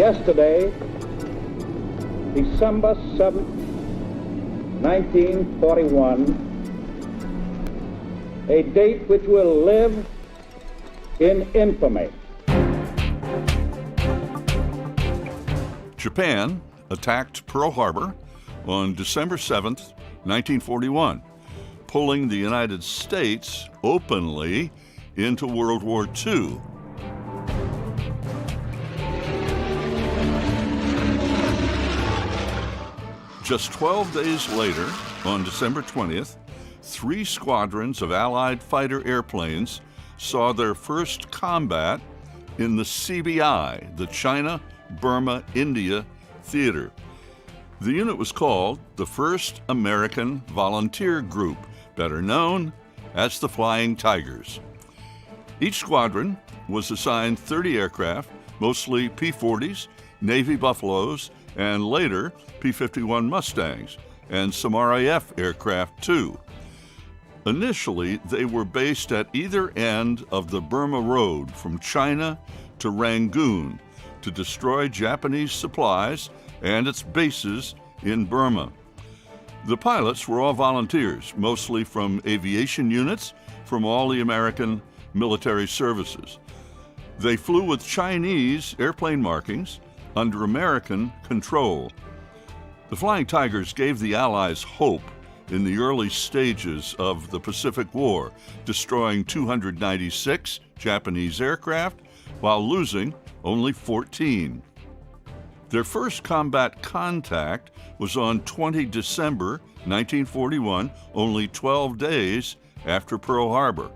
Yesterday, December 7th, 1941, a date which will live in infamy. Japan attacked Pearl Harbor on December 7th, 1941, pulling the United States openly into World War II. Just 12 days later, on December 20th, 3 squadrons of Allied fighter airplanes saw their first combat in the CBI, the China-Burma-India theater. The unit was called the 1st American Volunteer Group, better known as the Flying Tigers. Each squadron was assigned 30 aircraft, mostly P-40s, Navy Buffaloes, and later P-51 Mustangs, and some RAF aircraft too. Initially, they were based at either end of the Burma Road from China to Rangoon to destroy Japanese supplies and its bases in Burma. The pilots were all volunteers, mostly from aviation units from all the American military services. They flew with Chinese airplane markings under American control. The Flying Tigers gave the Allies hope in the early stages of the Pacific War, destroying 296 Japanese aircraft while losing only 14. Their first combat contact was on 20 December 1941, only 12 days after Pearl Harbor.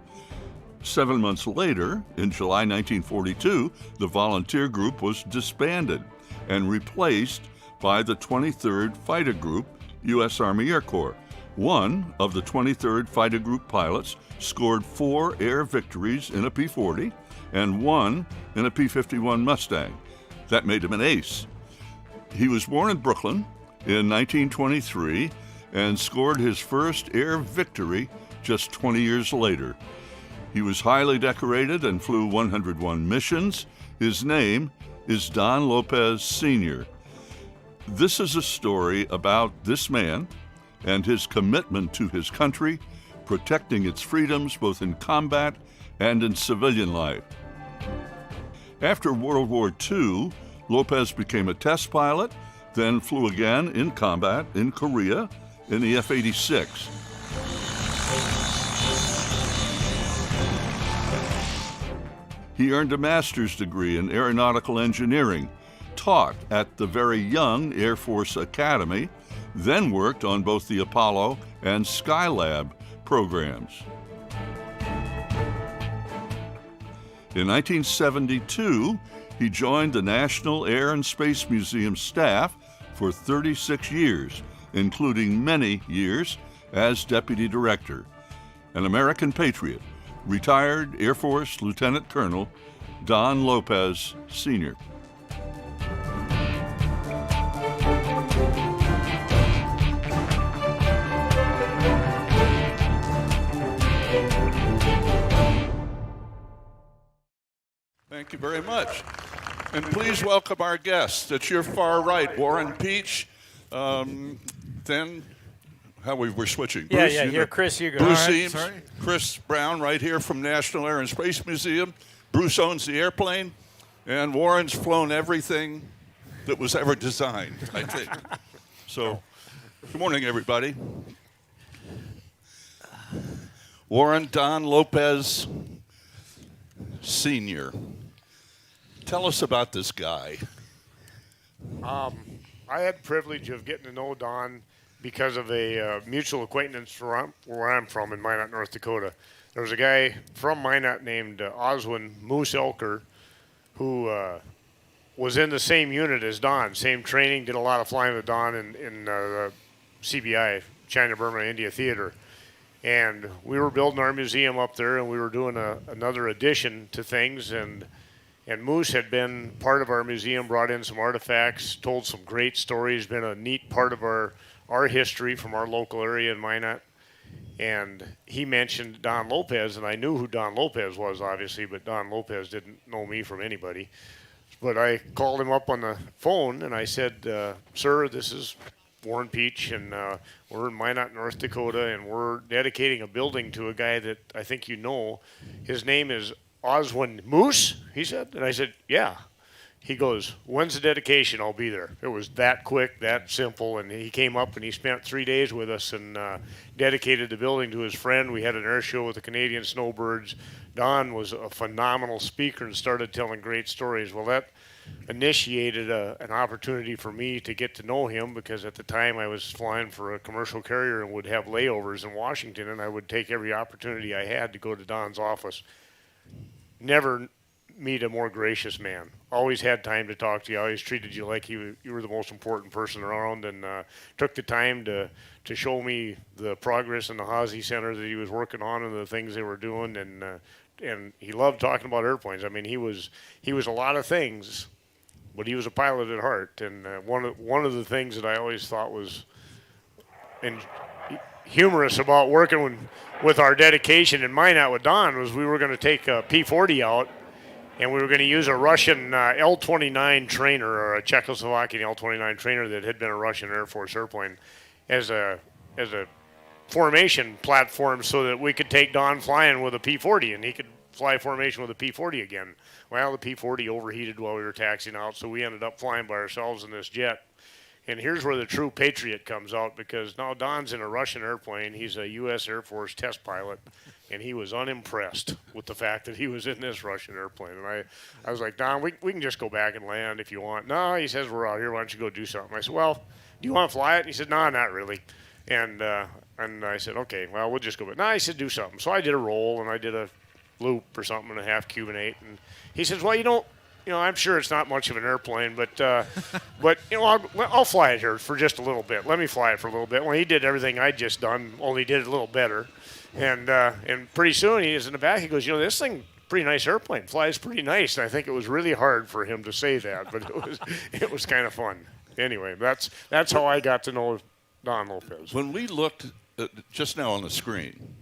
7 months later, in July 1942, the volunteer group was disbanded and replaced by the 23rd Fighter Group, U.S. Army Air Corps. One of the 23rd Fighter Group pilots scored 4 air victories in a P-40 and 1 in a P-51 Mustang. That made him an ace. He was born in Brooklyn in 1923 and scored his first air victory just 20 years later. He was highly decorated and flew 101 missions. His name is Don Lopez Sr. This is a story about this man and his commitment to his country, protecting its freedoms both in combat and in civilian life. After World War II, Lopez became a test pilot, then flew again in combat in Korea in the F-86. He earned a master's degree in aeronautical engineering, taught at the very young Air Force Academy, then worked on both the Apollo and Skylab programs. In 1972, he joined the National Air and Space Museum staff for 36 years, including many years as deputy director. An American patriot, retired Air Force Lieutenant Colonel Don Lopez Sr. Thank you very much. And please welcome our guests. At your far right, Warren Peach. Then, we're switching. Bruce, here, Chris, you go. Bruce Eames, Chris Brown, right here from National Air and Space Museum. Bruce owns the airplane, and Warren's flown everything that was ever designed, I think. So, good morning, everybody. Warren Don Lopez Sr. Tell us about this guy. I had the privilege of getting to know Don because of a mutual acquaintance where I'm from in Minot, North Dakota. There was a guy from Minot named Oswin Moose Elker who was in the same unit as Don, same training, did a lot of flying with Don in the CBI, China-Burma-India theater. And we were building our museum up there, and we were doing another addition to things, and Moose had been part of our museum, brought in some artifacts, told some great stories, been a neat part of our history from our local area in Minot. And he mentioned Don Lopez, and I knew who Don Lopez was, obviously, but Don Lopez didn't know me from anybody. But I called him up on the phone and I said, sir, this is Warren Peach, and we're in Minot, North Dakota, and we're dedicating a building to a guy that I think you know. His name is Oswin Moose, he said. And I said, yeah. He goes, when's the dedication? I'll be there. It was that quick, that simple, and he came up and he spent 3 days with us and dedicated the building to his friend. We had an air show with the Canadian Snowbirds. Don was a phenomenal speaker and started telling great stories. Well, that initiated an opportunity for me to get to know him, because at the time I was flying for a commercial carrier and would have layovers in Washington, and I would take every opportunity I had to go to Don's office. Never meet a more gracious man. Always had time to talk to you. Always treated you like you were the most important person around, and took the time to show me the progress in the Hazy Center that he was working on and the things they were doing, and he loved talking about airplanes. I mean, he was a lot of things, but he was a pilot at heart. And one of the things that I always thought was humorous about working with our dedication in Minot with Don was we were going to take a P-40 out, and we were going to use a Russian L-29 trainer, or a Czechoslovakian L-29 trainer that had been a Russian Air Force airplane, as a formation platform, so that we could take Don flying with a P-40, and he could fly formation with a P-40 again. Well, the P-40 overheated while we were taxiing out, so we ended up flying by ourselves in this jet. And here's where the true patriot comes out, because now Don's in a Russian airplane. He's a U.S. Air Force test pilot, and he was unimpressed with the fact that he was in this Russian airplane. And I was like, Don, we can just go back and land if you want. No, he says, we're out here. Why don't you go do something? I said, well, do you want to fly it? And he said, no, not really. And I said, okay, well, we'll just go back. No, he said, do something. So I did a roll, and I did a loop or something and a half Cubanate. And he says, well, I'm sure it's not much of an airplane, but I'll fly it here for just a little bit. Let me fly it for a little bit. Well, he did everything I'd just done, only did it a little better. And pretty soon he is in the back. He goes, this thing, pretty nice airplane, flies pretty nice. And I think it was really hard for him to say that, but it was kind of fun. Anyway, that's how I got to know Don Lopez. When we looked just now on the screen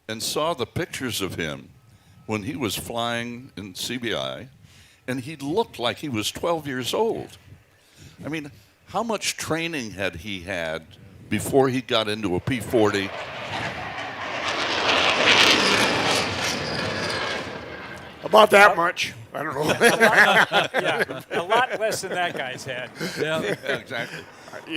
and saw the pictures of him when he was flying in CBI, and he looked like he was 12 years old. I mean, how much training had he had before he got into a P-40? About that much. I don't know. Yeah, a lot less than that guy's had. Yeah, exactly.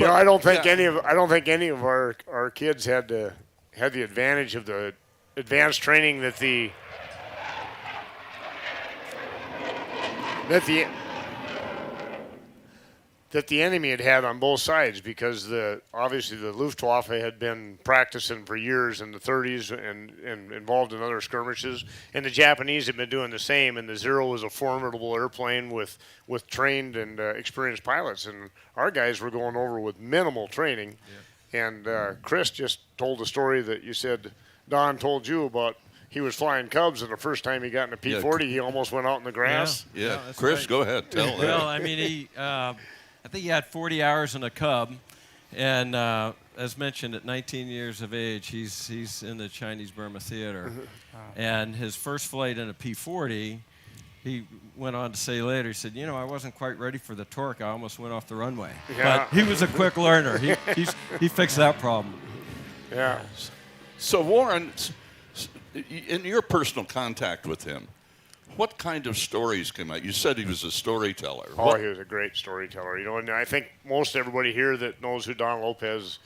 I don't think any of our kids had the advantage of the advanced training that the enemy had on both sides, because obviously the Luftwaffe had been practicing for years in the 30s and involved in other skirmishes, and the Japanese had been doing the same. And the Zero was a formidable airplane with trained and experienced pilots, and our guys were going over with minimal training. Yeah. And Chris just told the story that you said Don told you about. He was flying Cubs, and the first time he got in a P-40, he almost went out in the grass. Yeah. Chris, right. Go ahead. Tell that. Well, I mean, I think he had 40 hours in a Cub, and as mentioned, at 19 years of age, he's in the Chinese-Burma theater. And his first flight in a P-40, he went on to say later, he said, I wasn't quite ready for the torque. I almost went off the runway. Yeah. But he was a quick learner. He fixed that problem. Yeah. So, Warren, in your personal contact with him, what kind of stories came out? You said he was a storyteller. Oh, he was a great storyteller. And I think most everybody here that knows who Don Lopez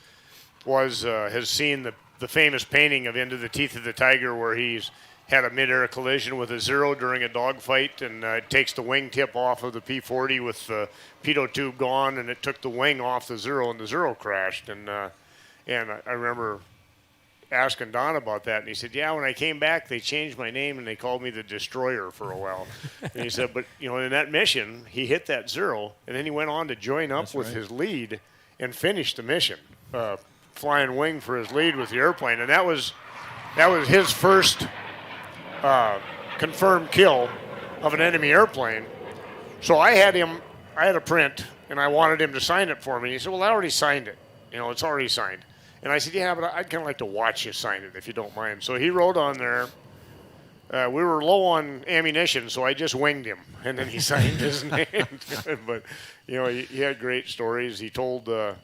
was has seen the famous painting of Into the Teeth of the Tiger, where he's had a mid-air collision with a Zero during a dogfight, and it takes the wingtip off of the P-40 with the pitot tube gone, and it took the wing off the Zero, and the Zero crashed. And I remember asking Don about that, and he said, when I came back, they changed my name, and they called me the Destroyer for a while. And he said, but, in that mission, he hit that Zero, and then he went on to join up with his lead and finish the mission, flying wing for his lead with the airplane. And that was his first confirmed kill of an enemy airplane. So I had a print, and I wanted him to sign it for me. He said, well, I already signed it. It's already signed. And I said, but I'd kind of like to watch you sign it if you don't mind. So he wrote on there, we were low on ammunition, so I just winged him, and then he signed his name. But, you know, he had great stories. He told a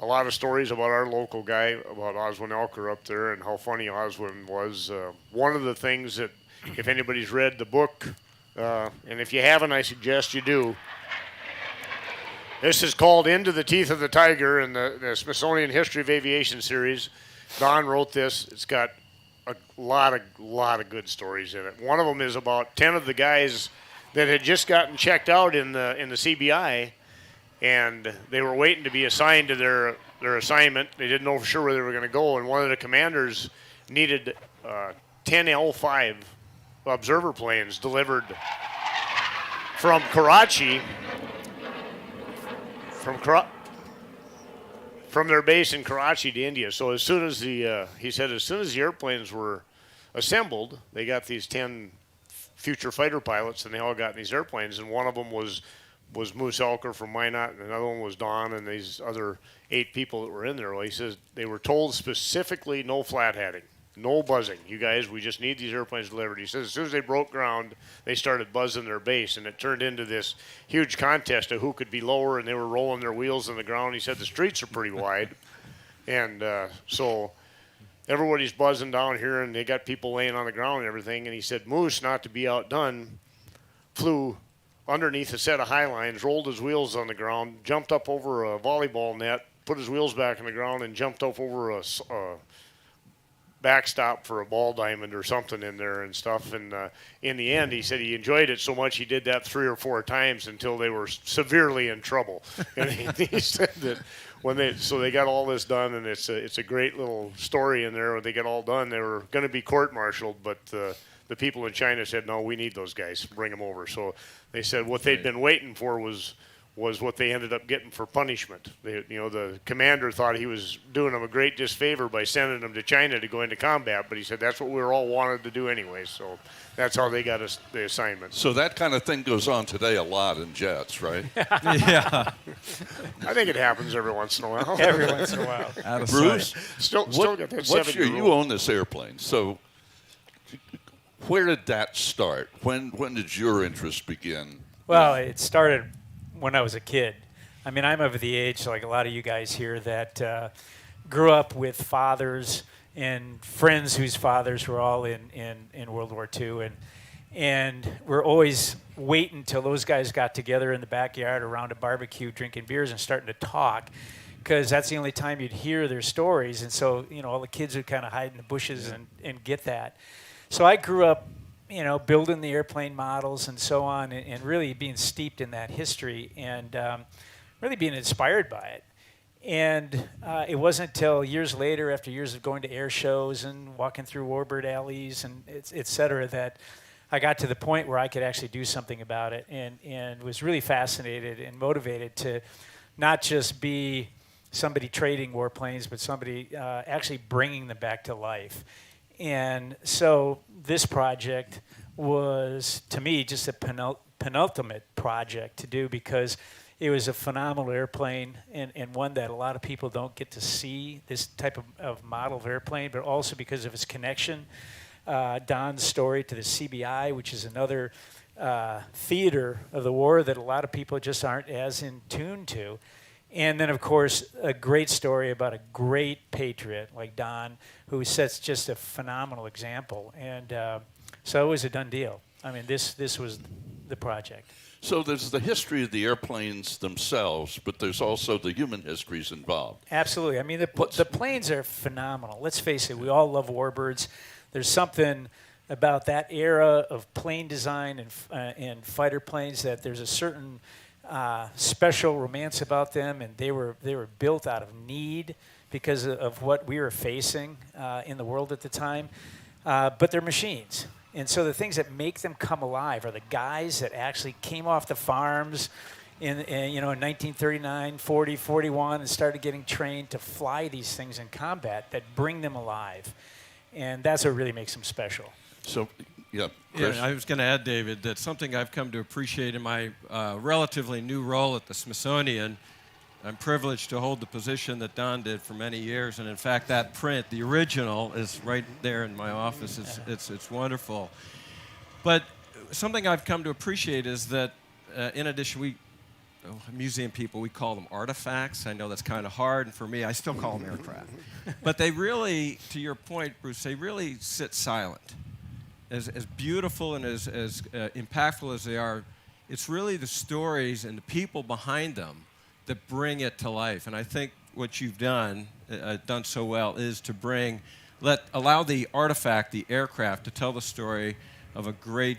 lot of stories about our local guy, about Oswin Elker up there, and how funny Oswin was. One of the things that, if anybody's read the book, and if you haven't, I suggest you do. This is called Into the Teeth of the Tiger in the Smithsonian History of Aviation series. Don wrote this. It's got a lot of good stories in it. One of them is about 10 of the guys that had just gotten checked out in the CBI, and they were waiting to be assigned to their assignment. They didn't know for sure where they were going to go, and one of the commanders needed 10 L5 observer planes delivered from Karachi, from their base in Karachi to India. So as soon as he said, as soon as the airplanes were assembled, they got these 10 future fighter pilots, and they all got in these airplanes. And one of them was Moose Elker from Minot, and another one was Don, and these other 8 people that were in there. Well, he says they were told specifically no flat hatting, no buzzing. You guys, we just need these airplanes delivered. He says as soon as they broke ground, they started buzzing their base, and it turned into this huge contest of who could be lower, and they were rolling their wheels on the ground. He said the streets are pretty wide, and so everybody's buzzing down here, and they got people laying on the ground and everything. And he said Moose, not to be outdone, flew underneath a set of high lines, rolled his wheels on the ground, jumped up over a volleyball net, put his wheels back on the ground, and jumped up over a backstop for a ball diamond or something in there and stuff. And in the end, he said he enjoyed it so much he did that 3 or 4 times until they were severely in trouble. And he said that when they got all this done, and it's a great little story in there. When they get all done, they were going to be court-martialed, but the people in China said, no, we need those guys, bring them over. So they said what they'd been waiting for was what they ended up getting for punishment. The commander thought he was doing them a great disfavor by sending them to China to go into combat, but he said that's what we were all wanted to do anyway, so that's how they got the assignment. So that kind of thing goes on today a lot in jets, right? Yeah. I think it happens every once in a while. Every once in a while. Out of Bruce, Still got that what's 7-year-old. you own this airplane, so where did that start? When did your interest begin? Well, it started when I was a kid. I mean, I'm of the age, like a lot of you guys here, that grew up with fathers and friends whose fathers were all in World War II. And we're always waiting till those guys got together in the backyard around a barbecue, drinking beers and starting to talk, because that's the only time you'd hear their stories. And so, all the kids would kind of hide in the bushes and get that. So I grew up, building the airplane models and so on, and really being steeped in that history and really being inspired by it. And it wasn't until years later, after years of going to air shows and walking through Warbird alleys and et cetera, that I got to the point where I could actually do something about it, and was really fascinated and motivated to not just be somebody trading warplanes, but somebody actually bringing them back to life. And so this project was, to me, just a penultimate project to do, because it was a phenomenal airplane, and one that a lot of people don't get to see, this type of model of airplane, but also because of its connection, Don's story, to the CBI, which is another theater of the war that a lot of people just aren't as in tune to. And then, of course, a great story about a great patriot like Don, who sets just a phenomenal example. And so it was a done deal. I mean, this was the project. So there's the history of the airplanes themselves, but there's also the human histories involved. Absolutely. I mean, the planes are phenomenal. Let's face it, we all love Warbirds. There's something about that era of plane design and fighter planes that there's a certain special romance about them, and they were built out of need because of what we were facing in the world at the time. But they're machines. And so the things that make them come alive are the guys that actually came off the farms in 1939, 40, 41, and started getting trained to fly these things in combat that bring them alive. And that's what really makes them special. So, yeah, Chris? Yeah, I was going to add, David, that something I've come to appreciate in my relatively new role at the Smithsonian. I'm privileged to hold the position that Don did for many years, and in fact, that print, the original, is right there in my office. It's wonderful. But something I've come to appreciate is that, in addition, museum people, we call them artifacts. I know that's kind of hard, and for me, I still call them aircraft. But they really, to your point, Bruce, they really sit silent. As beautiful and as impactful as they are, it's really the stories and the people behind them that bring it to life. And I think what you've done so well, is to allow the artifact, the aircraft, to tell the story of a great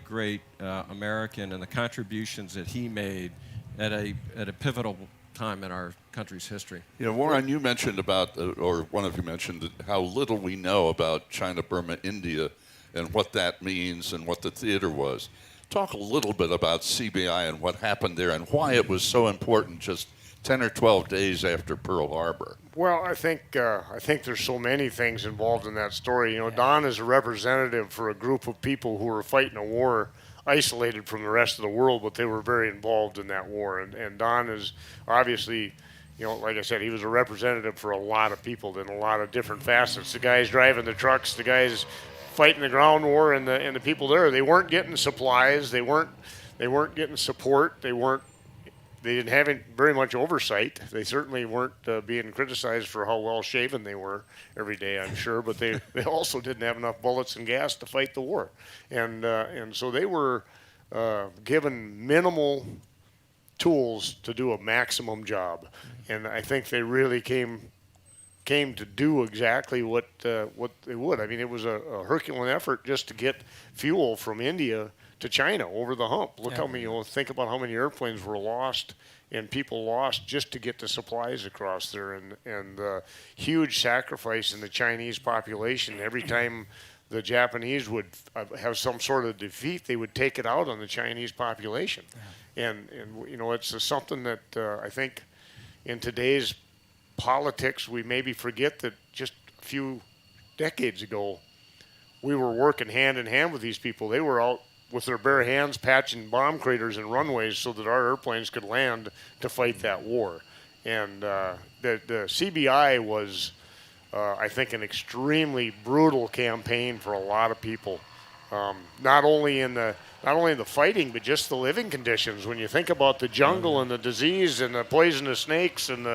American and the contributions that he made at a pivotal time in our country's history. You know, Warren, you mentioned about, or one of you mentioned how little we know about China-Burma-India and what that means and what the theater was. Talk a little bit about CBI and what happened there and why it was so important just 10 or 12 days after Pearl Harbor. Well, I think there's so many things involved in that story. You know, Don is a representative for a group of people who were fighting a war isolated from the rest of the world, but they were very involved in that war. And Don is obviously, you know, like I said, he was a representative for a lot of people in a lot of different facets. The guys driving the trucks, the guys fighting the ground war, and the people there. They weren't getting supplies. They weren't getting support. They didn't have very much oversight. They certainly weren't being criticized for how well shaven they were every day, I'm sure, but they also didn't have enough bullets and gas to fight the war. And so they were given minimal tools to do a maximum job. And I think they really came to do exactly what they would. I mean, it was a Herculean effort just to get fuel from India to China over the hump. Look how many, think about how many airplanes were lost and people lost just to get the supplies across there, and huge sacrifice in the Chinese population. Every time the Japanese would have some sort of defeat, they would take it out on the Chinese population. And you know, it's something that I think in today's politics we maybe forget that just a few decades ago we were working hand in hand with these people. They were out with their bare hands patching bomb craters and runways so that our airplanes could land to fight that war. And the CBI was, I think, an extremely brutal campaign for a lot of people. Not only in the fighting, but just the living conditions. When you think about the jungle and the disease and the poisonous snakes and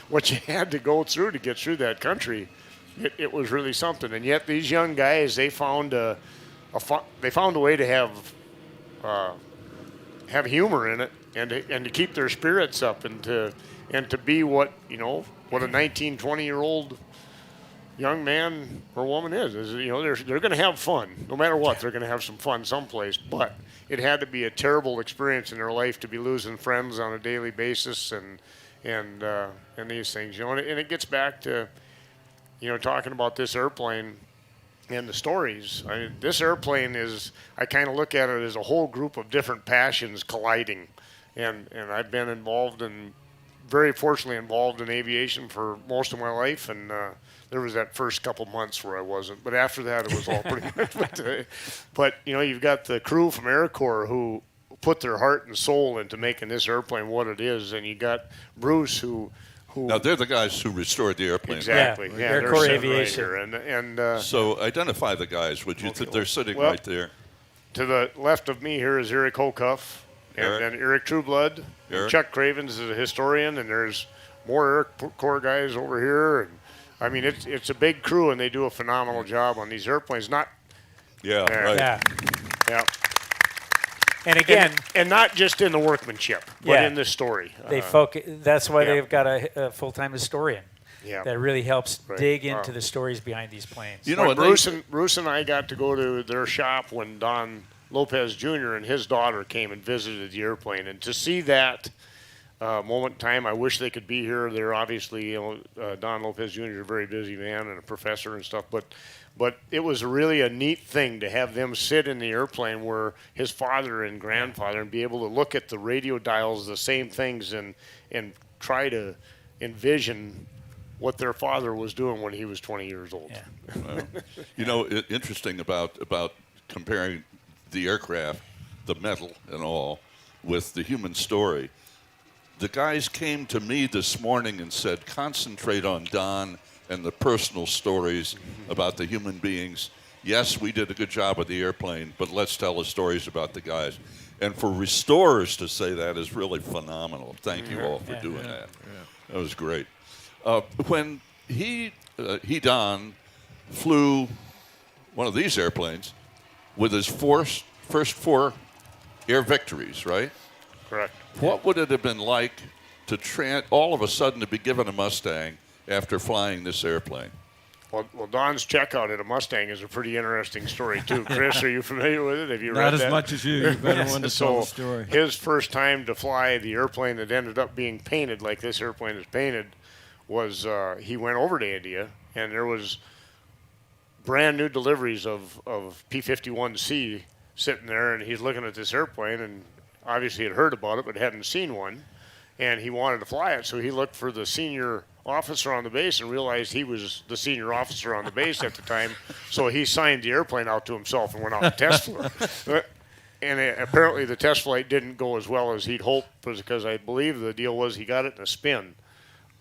what you had to go through to get through that country, it was really something. And yet these young guys, they found a way to have humor in it and to keep their spirits up and to be what a 19, 20-year-old young man or woman is they're going to have fun no matter what. They're going to have some fun someplace, but it had to be a terrible experience in their life to be losing friends on a daily basis and these things, and it gets back to talking about this airplane and the stories. I mean, this airplane is, I kind of look at it as a whole group of different passions colliding, and I've been very fortunately involved in aviation for most of my life, and there was that first couple months where I wasn't, but after that it was all pretty good. But you've got the crew from AirCorps who put their heart and soul into making this airplane what it is, and you got Bruce who now they're the guys who restored the airplane. Exactly. Yeah, AirCorps Aviation. Right, so identify the guys, would you? They're sitting right there. To the left of me here is Eric Hocuff, and then Eric Trueblood. Chuck Cravens is a historian, and there's more AirCorps guys over here. And I mean, it's a big crew, and they do a phenomenal job on these airplanes. Right. Yeah. And again, and not just in the workmanship, but in the story. They focus. That's why they've got a full-time historian. Yeah. That really helps dig into the stories behind these planes. Bruce and I got to go to their shop when Don Lopez Jr. and his daughter came and visited the airplane, and to see that moment in time, I wish they could be here. They're obviously, Don Lopez Jr. is a very busy man and a professor and stuff, but it was really a neat thing to have them sit in the airplane where his father and grandfather and be able to look at the radio dials, the same things, and try to envision what their father was doing when he was 20 years old. Yeah. Well, interesting about comparing the aircraft, the metal and all, with the human story. The guys came to me this morning and said, concentrate on Don and the personal stories about the human beings. yes, we did a good job with the airplane, but let's tell the stories about the guys. And for restorers to say that is really phenomenal. Thank you all for doing that. That was great. When Don flew one of these airplanes with his first 4 air victories, right? Correct. What would it have been like to all of a sudden to be given a Mustang after flying this airplane? Well, Don's checkout at a Mustang is a pretty interesting story, too. Chris, are you familiar with it? Have you read Not that? as much as you. You better want to tell the story. His first time to fly the airplane that ended up being painted like this airplane is painted was he went over to India, and there was brand new deliveries of P-51C sitting there, and he's looking at this airplane, and obviously had heard about it but hadn't seen one, and he wanted to fly it, so he looked for the senior officer on the base and realized he was the senior officer on the base at the time, so he signed the airplane out to himself and went out and test flew. And apparently the test flight didn't go as well as he'd hoped, because I believe the deal was he got it in a spin,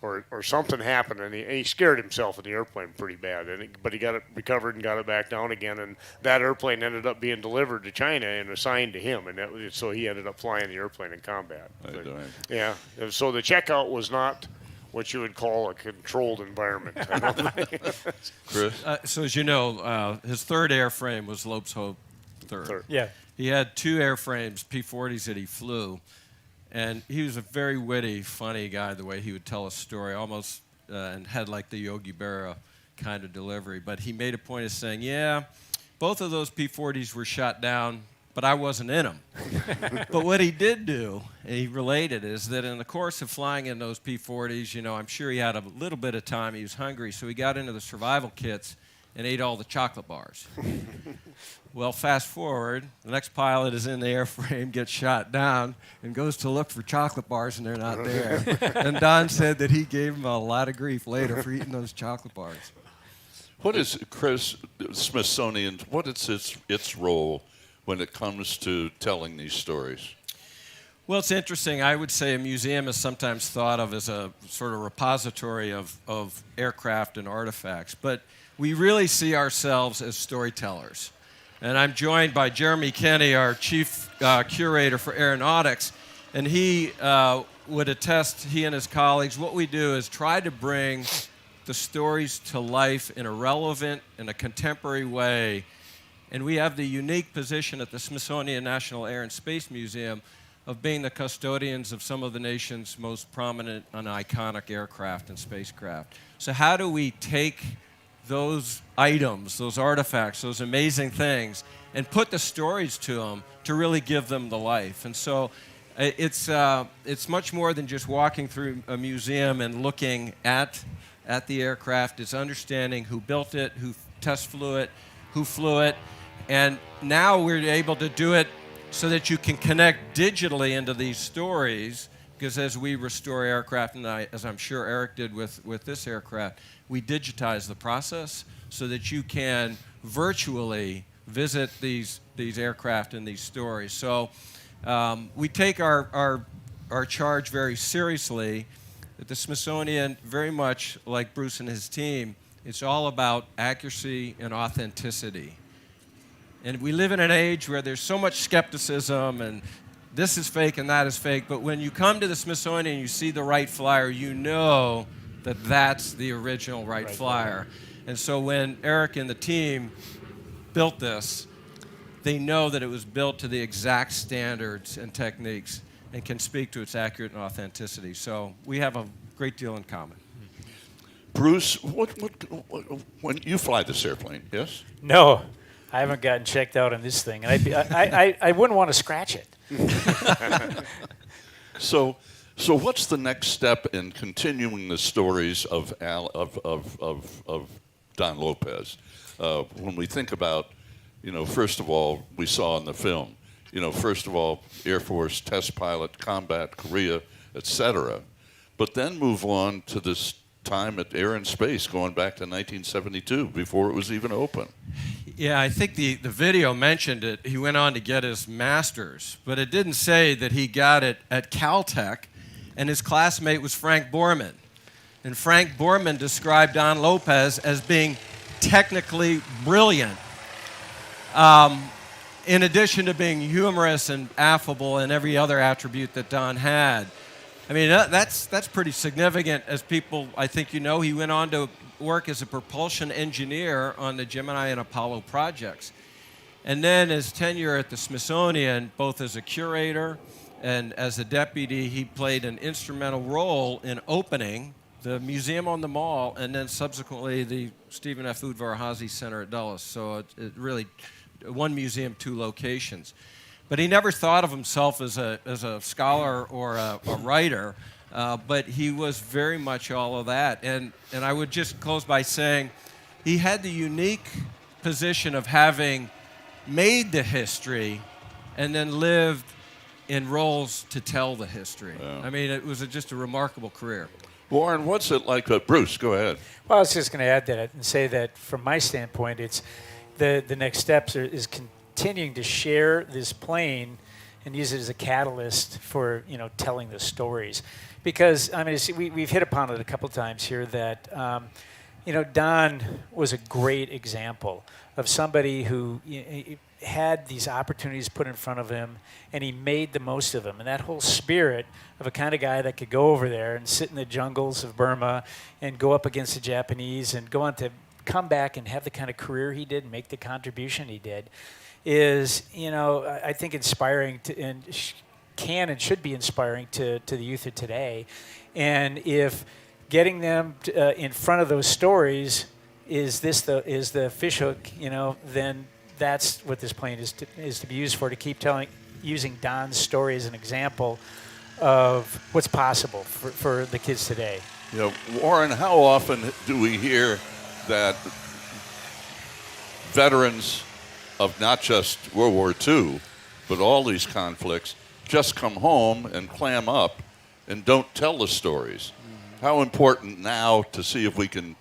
or something happened, and he scared himself in the airplane pretty bad. But he got it recovered and got it back down again, and that airplane ended up being delivered to China and assigned to him, and so he ended up flying the airplane in combat. Yeah, so the checkout was not what you would call a controlled environment. I don't think. Chris? So as you know, his third airframe was Lope's Hope third. Yeah. He had 2 airframes, P-40s, that he flew. And he was a very witty, funny guy, the way he would tell a story, almost, and had like the Yogi Berra kind of delivery. But he made a point of saying, yeah, both of those P-40s were shot down, but I wasn't in them. But what he did do, and he related, is that in the course of flying in those P-40s, you know, I'm sure he had a little bit of time. He was hungry, so he got into the survival kits and ate all the chocolate bars. Well, fast forward, the next pilot is in the airframe, gets shot down, and goes to look for chocolate bars, and they're not there. And Don said that he gave him a lot of grief later for eating those chocolate bars. What is, Chris, Smithsonian, what is its role when it comes to telling these stories? Well, it's interesting. I would say a museum is sometimes thought of as a sort of repository of aircraft and artifacts, but we really see ourselves as storytellers. And I'm joined by Jeremy Kenny, our chief curator for aeronautics, and he would attest, he and his colleagues, what we do is try to bring the stories to life in a relevant and a contemporary way. And we have the unique position at the Smithsonian National Air and Space Museum of being the custodians of some of the nation's most prominent and iconic aircraft and spacecraft. So how do we take those items, those artifacts, those amazing things, and put the stories to them to really give them the life? And so it's much more than just walking through a museum and looking at the aircraft. It's understanding who built it, who test flew it, who flew it, and now we're able to do it so that you can connect digitally into these stories, because as we restore aircraft, and as I'm sure Eric did with this aircraft, we digitize the process so that you can virtually visit these aircraft and these stories. So we take our charge very seriously. At the Smithsonian, very much like Bruce and his team, it's all about accuracy and authenticity. And we live in an age where there's so much skepticism and this is fake and that is fake, but when you come to the Smithsonian and you see the Wright Flyer, you know that that's the original Wright Flyer. And so when Eric and the team built this, they know that it was built to the exact standards and techniques and can speak to its accurate and authenticity. So we have a great deal in common. Bruce, when you fly this airplane, yes? No, I haven't gotten checked out on this thing. And I wouldn't want to scratch it. So what's the next step in continuing the stories of Don Lopez? When we think about, first of all, we saw in the film, first of all, Air Force test pilot, combat, Korea, etc. But then move on to this time at Air and Space, going back to 1972, before it was even open. Yeah, I think the video mentioned it. He went on to get his master's, but it didn't say that he got it at Caltech, and his classmate was Frank Borman. And Frank Borman described Don Lopez as being technically brilliant. in addition to being humorous and affable and every other attribute that Don had. I mean, that's pretty significant. As people, I think you know, he went on to work as a propulsion engineer on the Gemini and Apollo projects. And then his tenure at the Smithsonian, both as a curator and as a deputy, he played an instrumental role in opening the museum on the Mall and then subsequently the Stephen F. Udvar-Hazy Center at Dulles. So it really, one museum, two locations. But he never thought of himself as a scholar or a writer, but he was very much all of that. And I would just close by saying he had the unique position of having made the history and then lived in roles to tell the history. Yeah. I mean, it was just a remarkable career. Warren, what's it like? Bruce, go ahead. Well, I was just going to add that and say that from my standpoint, it's the next steps is continuing to share this plane and use it as a catalyst for telling the stories, because I mean we've hit upon it a couple times here that Don was a great example of somebody who had these opportunities put in front of him, and he made the most of them. And that whole spirit of a kind of guy that could go over there and sit in the jungles of Burma and go up against the Japanese and go on to come back and have the kind of career he did and make the contribution he did is, I think inspiring and can and should be inspiring to the youth of today. And if getting them in front of those stories is the fishhook, then that's what this plane is to be used for, to keep using Don's story as an example of what's possible for the kids today. Warren, how often do we hear that veterans of not just World War II, but all these conflicts, just come home and clam up and don't tell the stories? How important now to see if we can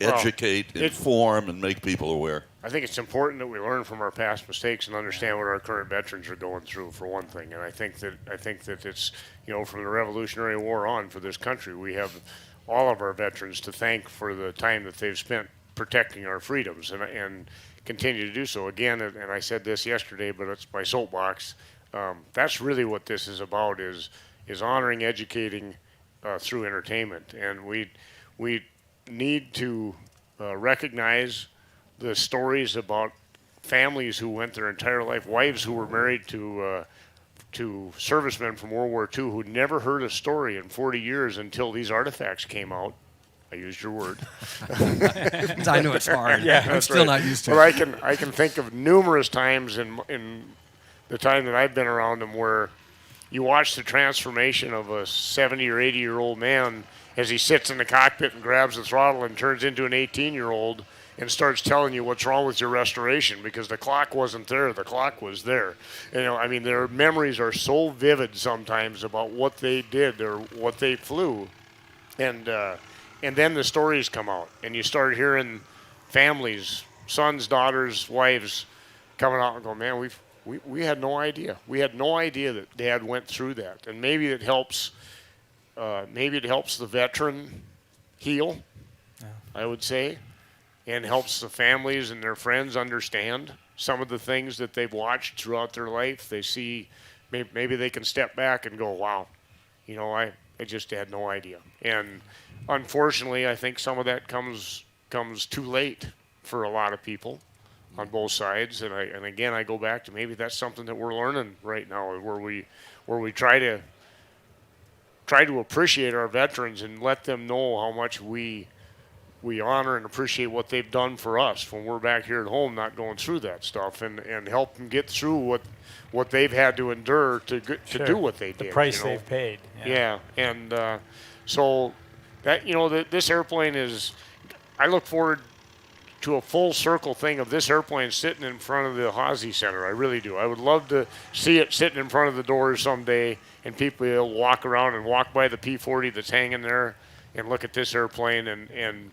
educate, inform, and make people aware? I think it's important that we learn from our past mistakes and understand what our current veterans are going through, for one thing. And I think that it's, from the Revolutionary War on for this country, we have all of our veterans to thank for the time that they've spent protecting our freedoms and continue to do so. Again, and I said this yesterday, but it's my soapbox. That's really what this is about: is honoring, educating through entertainment, and we need to recognize the stories about families who went their entire life, wives who were married to servicemen from World War II who never heard a story in 40 years until these artifacts came out. I used your word. I know it's hard. Yeah, I'm still not used to but it. I can think of numerous times in the time that I've been around them where you watch the transformation of a 70 or 80-year-old man as he sits in the cockpit and grabs the throttle and turns into an 18-year-old and starts telling you what's wrong with your restoration, because the clock wasn't there, the clock was there. Their memories are so vivid sometimes about what they did or what they flew. And then the stories come out, and you start hearing families, sons, daughters, wives, coming out and going, man, we had no idea. We had no idea that Dad went through that. And maybe it helps the veteran heal, I would say, and helps the families and their friends understand some of the things that they've watched throughout their life. They see, maybe they can step back and go, wow, I just had no idea. And unfortunately, I think some of that comes too late for a lot of people on both sides. And again, I go back to maybe that's something that we're learning right now, where we try to appreciate our veterans and let them know how much we honor and appreciate what they've done for us when we're back here at home, not going through that stuff, and help them get through what they've had to endure to do what they did. The price they've paid. Yeah. And so that, this airplane is, I look forward to a full circle thing of this airplane sitting in front of the Hazy Center. I really do. I would love to see it sitting in front of the doors someday, and people will walk around and walk by the P-40 that's hanging there and look at this airplane, and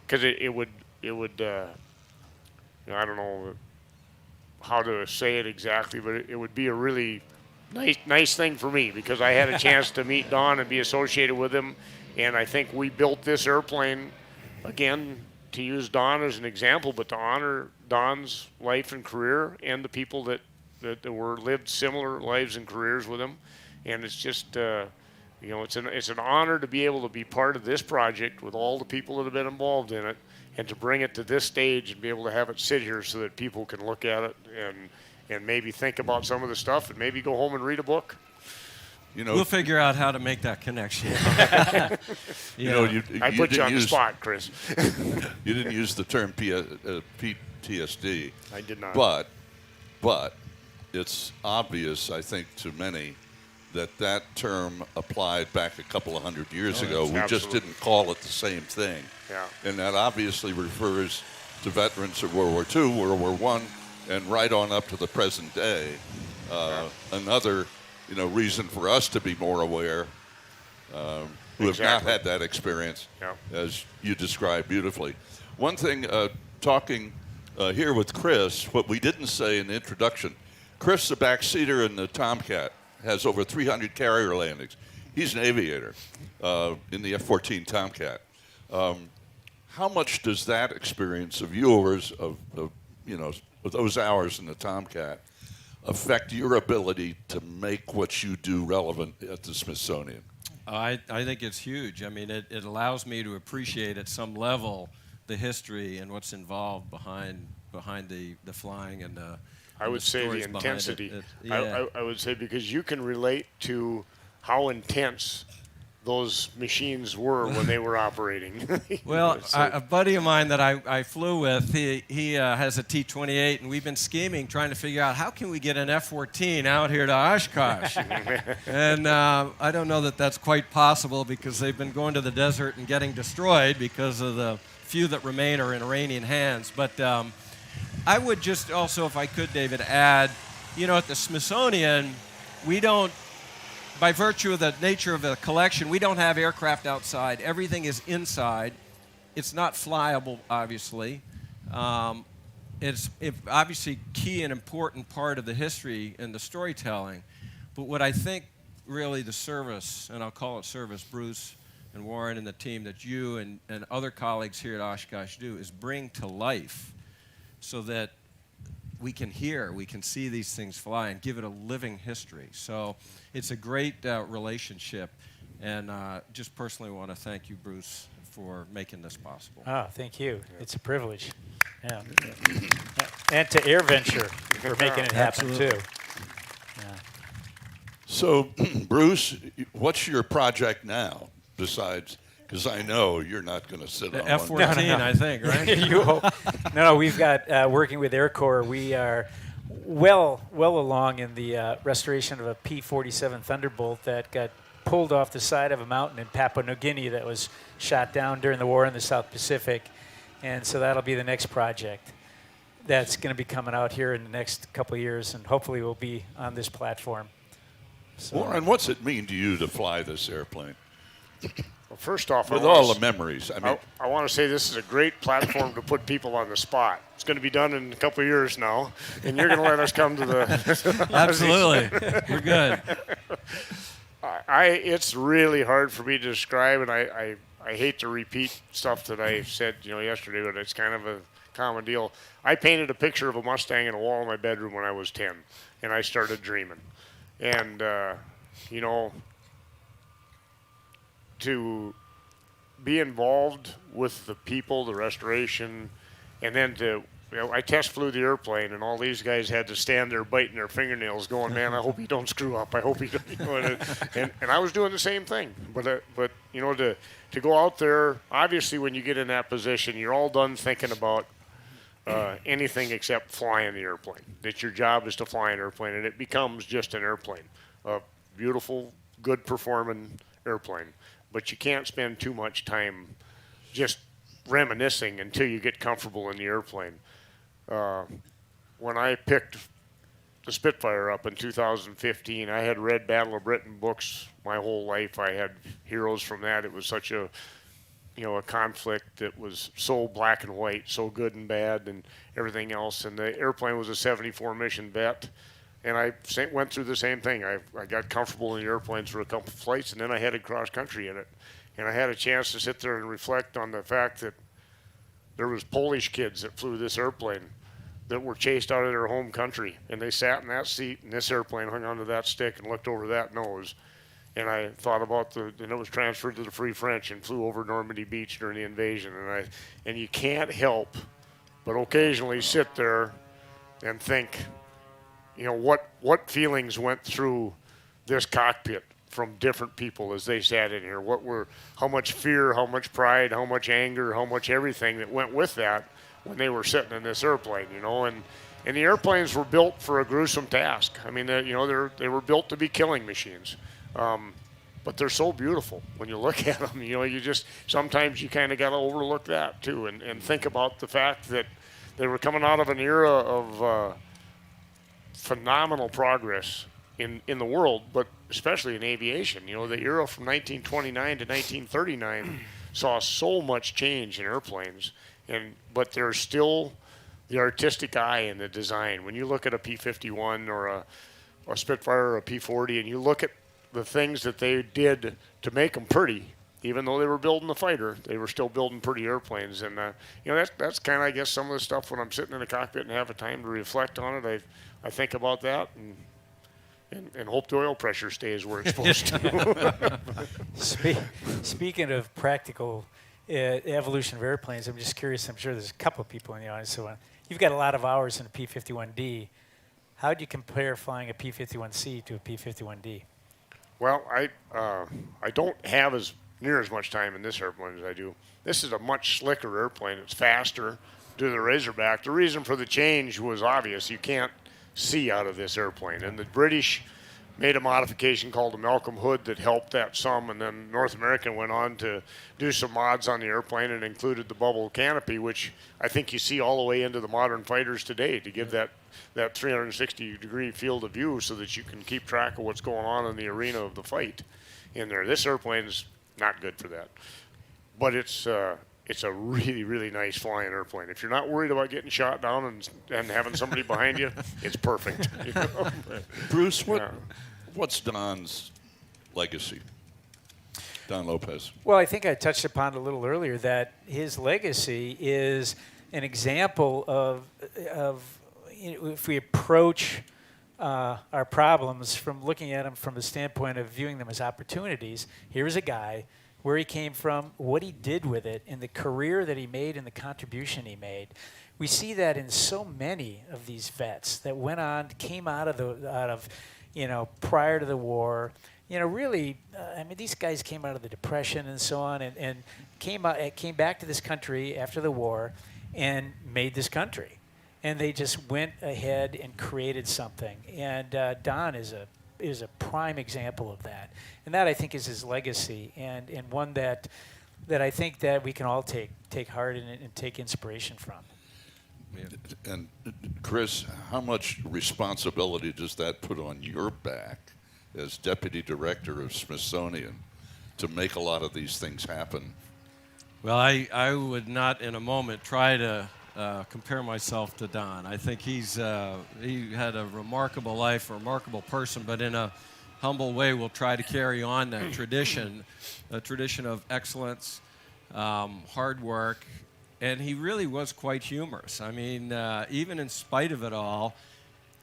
because it would I don't know how to say it exactly, but it would be a really nice thing for me, because I had a chance to meet Don and be associated with him, and I think we built this airplane again to use Don as an example, but to honor Don's life and career and the people that were lived similar lives and careers with him. And it's just, it's an honor to be able to be part of this project with all the people that have been involved in it, and to bring it to this stage and be able to have it sit here so that people can look at it and maybe think about some of the stuff and maybe go home and read a book. We'll figure out how to make that connection. I put you on the spot, Chris. You didn't use the term PTSD. I did not. But it's obvious, I think, to many that term applied back a couple of hundred years ago. We just didn't call it the same thing. Yeah. And that obviously refers to veterans of World War II, World War I, and right on up to the present day. Another reason for us to be more aware, who have not had that experience, as you described beautifully. One thing, talking here with Chris, what we didn't say in the introduction, Chris, the backseater in the Tomcat, has over 300 carrier landings. He's an aviator in the F-14 Tomcat. How much does that experience of yours, of those hours in the Tomcat, affect your ability to make what you do relevant at the Smithsonian? I think it's huge. I mean, it allows me to appreciate at some level the history and what's involved behind the flying and the I would say the intensity. Yeah. I would say because you can relate to how intense those machines were when they were operating. Well, a buddy of mine that I flew with, he has a T-28, and we've been scheming, trying to figure out how can we get an F-14 out here to Oshkosh. And I don't know that that's quite possible because they've been going to the desert and getting destroyed because of the few that remain are in Iranian hands. But I would just also, if I could, David, add, at the Smithsonian, we don't, by virtue of the nature of the collection, we don't have aircraft outside. Everything is inside. It's not flyable, obviously. It's obviously key and important part of the history and the storytelling. But what I think really the service, and I'll call it service, Bruce and Warren and the team that you and other colleagues here at Oshkosh do, is bring to life so that we can hear, we can see these things fly and give it a living history. So it's a great relationship, and just personally want to thank you, Bruce, for making this possible. Oh, thank you. It's a privilege. Yeah. And to AirVentrue for making it happen, too. Yeah. So, Bruce, what's your project now besides... Because I know you're not going to sit on F-14, No. I think, right? You hope. No, we've got, working with AirCorps, we are well along in the restoration of a P-47 Thunderbolt that got pulled off the side of a mountain in Papua New Guinea that was shot down during the war in the South Pacific. And so that'll be the next project that's going to be coming out here in the next couple of years, and hopefully will be on this platform. So. Warren, what's it mean to you to fly this airplane? Well, first off, with all the memories. I want to say this is a great platform to put people on the spot. It's going to be done in a couple of years now, and you're going to let us come to the... Absolutely. We're good. It's really hard for me to describe, and I hate to repeat stuff that I said yesterday, but it's kind of a common deal. I painted a picture of a Mustang in a wall in my bedroom when I was 10, and I started dreaming. And, to be involved with the people, the restoration, and then I test flew the airplane, and all these guys had to stand there biting their fingernails going, man, I hope he don't screw up. I hope he don't. And I was doing the same thing. But to go out there, obviously when you get in that position, you're all done thinking about anything except flying the airplane. That your job is to fly an airplane, and it becomes just an airplane, a beautiful, good performing airplane. But you can't spend too much time just reminiscing until you get comfortable in the airplane. When I picked the Spitfire up in 2015, I had read Battle of Britain books my whole life. I had heroes from that. It was such a conflict that was so black and white, so good and bad and everything else. And the airplane was a 74 mission vet. And I went through the same thing. I got comfortable in the airplane for a couple of flights, and then I headed cross country in it. And I had a chance to sit there and reflect on the fact that there was Polish kids that flew this airplane that were chased out of their home country, and they sat in that seat, and this airplane hung onto that stick and looked over that nose. And I thought about and it was transferred to the Free French and flew over Normandy Beach during the invasion. And you can't help but occasionally sit there and think, you know, what feelings went through this cockpit from different people as they sat in here. How much fear, how much pride, how much anger, how much everything that went with that when they were sitting in this airplane, you know. And the airplanes were built for a gruesome task. I mean, they were built to be killing machines. But they're so beautiful when you look at them. You know, sometimes you kind of got to overlook that too, and think about the fact that they were coming out of an era of phenomenal progress in the world, but especially in aviation. You know, the era from 1929 to 1939 saw so much change in airplanes, but there's still the artistic eye in the design. When you look at a P-51 or a Spitfire or a P-40, and you look at the things that they did to make them pretty, even though they were building the fighter, they were still building pretty airplanes. And you know, that's kind of, I guess, some of the stuff when I'm sitting in the cockpit and have a time to reflect on it. I think about that and hope the oil pressure stays where it's supposed to. Speaking of practical evolution of airplanes, I'm just curious. I'm sure there's a couple of people in the audience. So you've got a lot of hours in a P-51D. How do you compare flying a P-51C to a P-51D? Well, I don't have near as much time in this airplane as I do. This is a much slicker airplane. It's faster due to the Razorback. The reason for the change was obvious. You can't see out of this airplane. And the British made a modification called the Malcolm Hood that helped that some, and then North American went on to do some mods on the airplane and included the bubble canopy, which I think you see all the way into the modern fighters today to give that 360-degree field of view so that you can keep track of what's going on in the arena of the fight in there. This airplane's not good for that. But it's a really, really nice flying airplane. If you're not worried about getting shot down and having somebody behind you, it's perfect. You know? Bruce, what's Don's legacy? Don Lopez. Well, I think I touched upon a little earlier that his legacy is an example of you know, if we approach our problems from looking at them from the standpoint of viewing them as opportunities. Here's a guy, where he came from, what he did with it, and the career that he made and the contribution he made. We see that in so many of these vets that went on, came out of you know, prior to the war. You know, really, I mean, these guys came out of the Depression and so on, and came back to this country after the war and made this country. And they just went ahead and created something. And Don is a prime example of that. And that, I think, is his legacy, and one that I think that we can all take heart in and take inspiration from. Yeah. And Chris, how much responsibility does that put on your back as deputy director of Smithsonian to make a lot of these things happen? Well, I would not in a moment try to compare myself to Don. I think he had a remarkable life, a remarkable person, but in a humble way will try to carry on that tradition, a tradition of excellence, hard work, and he really was quite humorous. I mean, even in spite of it all,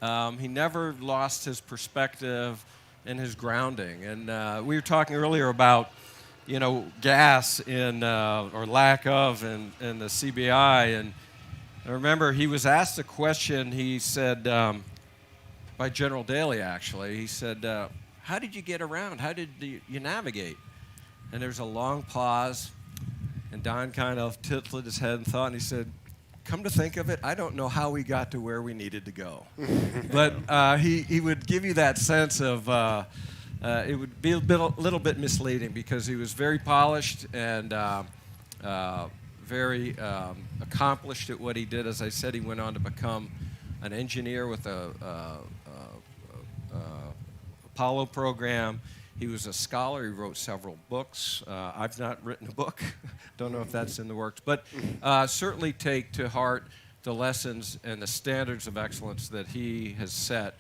he never lost his perspective and his grounding. And we were talking earlier about, you know, gas or lack of in the CBI, and I remember he was asked a question. He said, by General Daly, actually, he said, how did you get around? How did you navigate? And there's a long pause, and Don kind of tilted his head and thought, and he said, come to think of it, I don't know how we got to where we needed to go. But he would give you that sense of, it would be a little bit misleading because he was very polished and very accomplished at what he did. As I said, he went on to become an engineer with a Apollo program. He was a scholar. He wrote several books. I've not written a book. Don't know if that's in the works. But certainly take to heart the lessons and the standards of excellence that he has set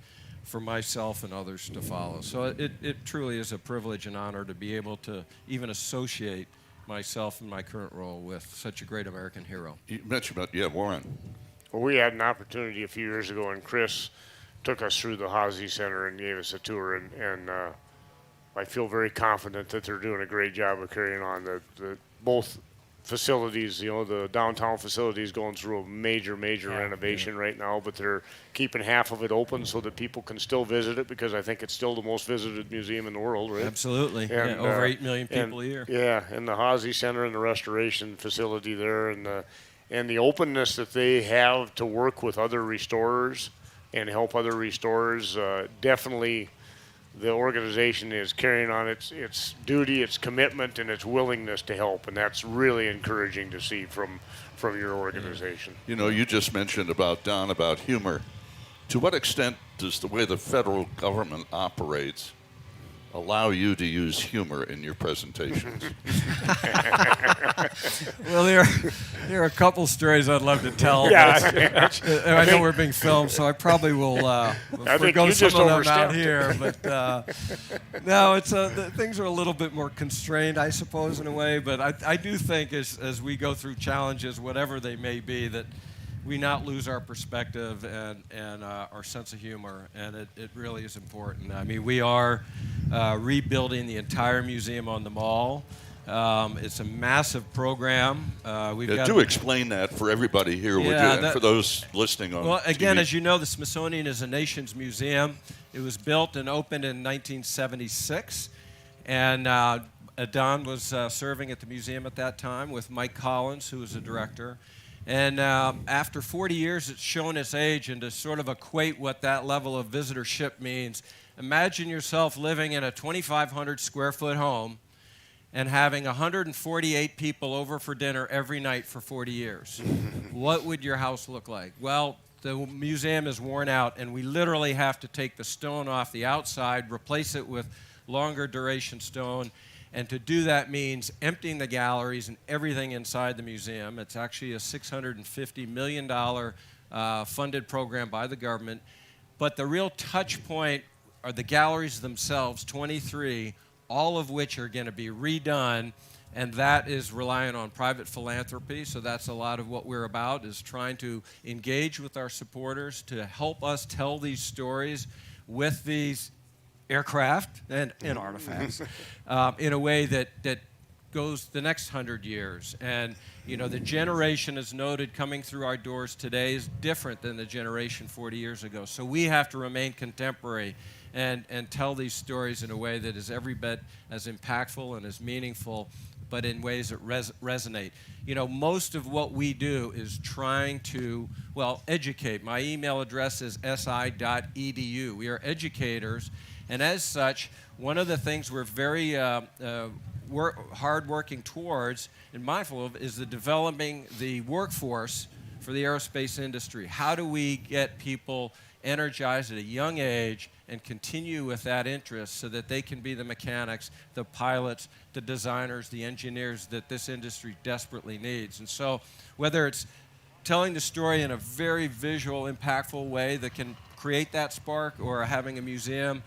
for myself and others to follow. So it truly is a privilege and honor to be able to even associate myself in my current role with such a great American hero. You mentioned about, Warren. Well, we had an opportunity a few years ago, and Chris took us through the Hazy Center and gave us a tour, and I feel very confident that they're doing a great job of carrying on the both facilities. The downtown facility is going through a major renovation right now, but they're keeping half of it open so that people can still visit it, because I think it's still the most visited museum in the world, right? Absolutely. And, over 8 million people a year. Yeah, and the Hazy Center and the restoration facility there, and the openness that they have to work with other restorers and help other restorers, definitely the organization is carrying on its duty, its commitment, and its willingness to help, and that's really encouraging to see from your organization. You just mentioned about humor. To what extent does the way the federal government operates allow you to use humor in your presentations? Well, there are a couple stories I'd love to tell. Yeah, I know we're being filmed, so I probably will forgo some of them out here. But no, things are a little bit more constrained, I suppose, in a way. But I do think as we go through challenges, whatever they may be, that we not lose our perspective and our sense of humor, and it really is important. I mean, we are rebuilding the entire museum on the mall. It's a massive program. Do explain that for everybody here, would you, and for those listening on Well, again, TV. as you know, the Smithsonian is a nation's museum. It was built and opened in 1976, and Don was serving at the museum at that time with Mike Collins, who was the director. And after 40 years, it's shown its age, and to sort of equate what that level of visitorship means, imagine yourself living in a 2,500 square foot home and having 148 people over for dinner every night for 40 years. What would your house look like? Well, the museum is worn out, and we literally have to take the stone off the outside, replace it with longer duration stone. And to do that means emptying the galleries and everything inside the museum. It's actually a $650 million funded program by the government. But the real touch point are the galleries themselves, 23, all of which are going to be redone. And that is relying on private philanthropy. So that's a lot of what we're about, is trying to engage with our supporters to help us tell these stories with these aircraft and artifacts in a way that goes the next 100 years. And the generation, as noted, coming through our doors today is different than the generation 40 years ago. So we have to remain contemporary and tell these stories in a way that is every bit as impactful and as meaningful, but in ways that resonate. Most of what we do is trying to, educate. My email address is si.edu. We are educators. And as such, one of the things we're very hard working towards and mindful of is developing the workforce for the aerospace industry. How do we get people energized at a young age and continue with that interest so that they can be the mechanics, the pilots, the designers, the engineers that this industry desperately needs? And so whether it's telling the story in a very visual, impactful way that can create that spark, or having a museum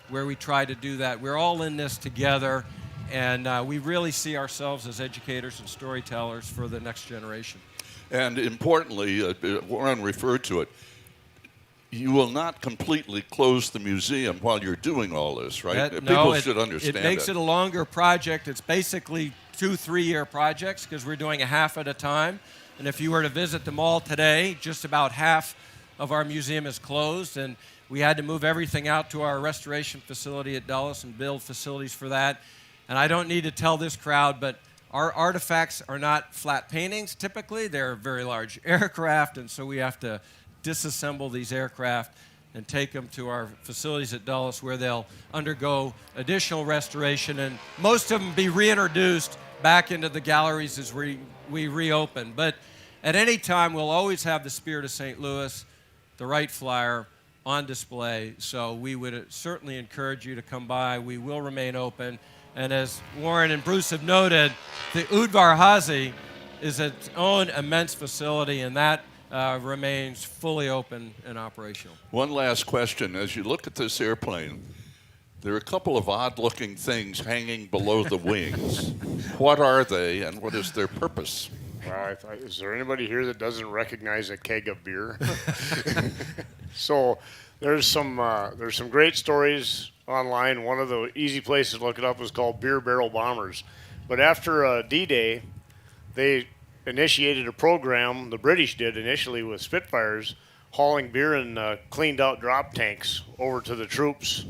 where we try to do that. We're all in this together, and we really see ourselves as educators and storytellers for the next generation. And importantly, Warren referred to it, you will not completely close the museum while you're doing all this, right? People should understand that. It makes it a longer project. It's basically 2-3-year projects, because we're doing a half at a time. And if you were to visit the mall today, just about half of our museum is closed, and we had to move everything out to our restoration facility at Dulles and build facilities for that. And I don't need to tell this crowd, but our artifacts are not flat paintings typically. They're very large aircraft, and so we have to disassemble these aircraft and take them to our facilities at Dulles, where they'll undergo additional restoration, and most of them be reintroduced back into the galleries as we reopen. But at any time, we'll always have the Spirit of St. Louis, the Wright Flyer, on display. So we would certainly encourage you to come by. We will remain open. And as Warren and Bruce have noted, the Udvar Hazy is its own immense facility, and that remains fully open and operational. One last question. As you look at this airplane, There are a couple of odd-looking things hanging below the wings. What are they, and what is their purpose? Is there anybody here that doesn't recognize a keg of beer? So there's some great stories online. One of the easy places to look it up is called Beer Barrel Bombers. But after D-Day, they initiated a program, the British did initially with Spitfires, hauling beer in cleaned out drop tanks over to the troops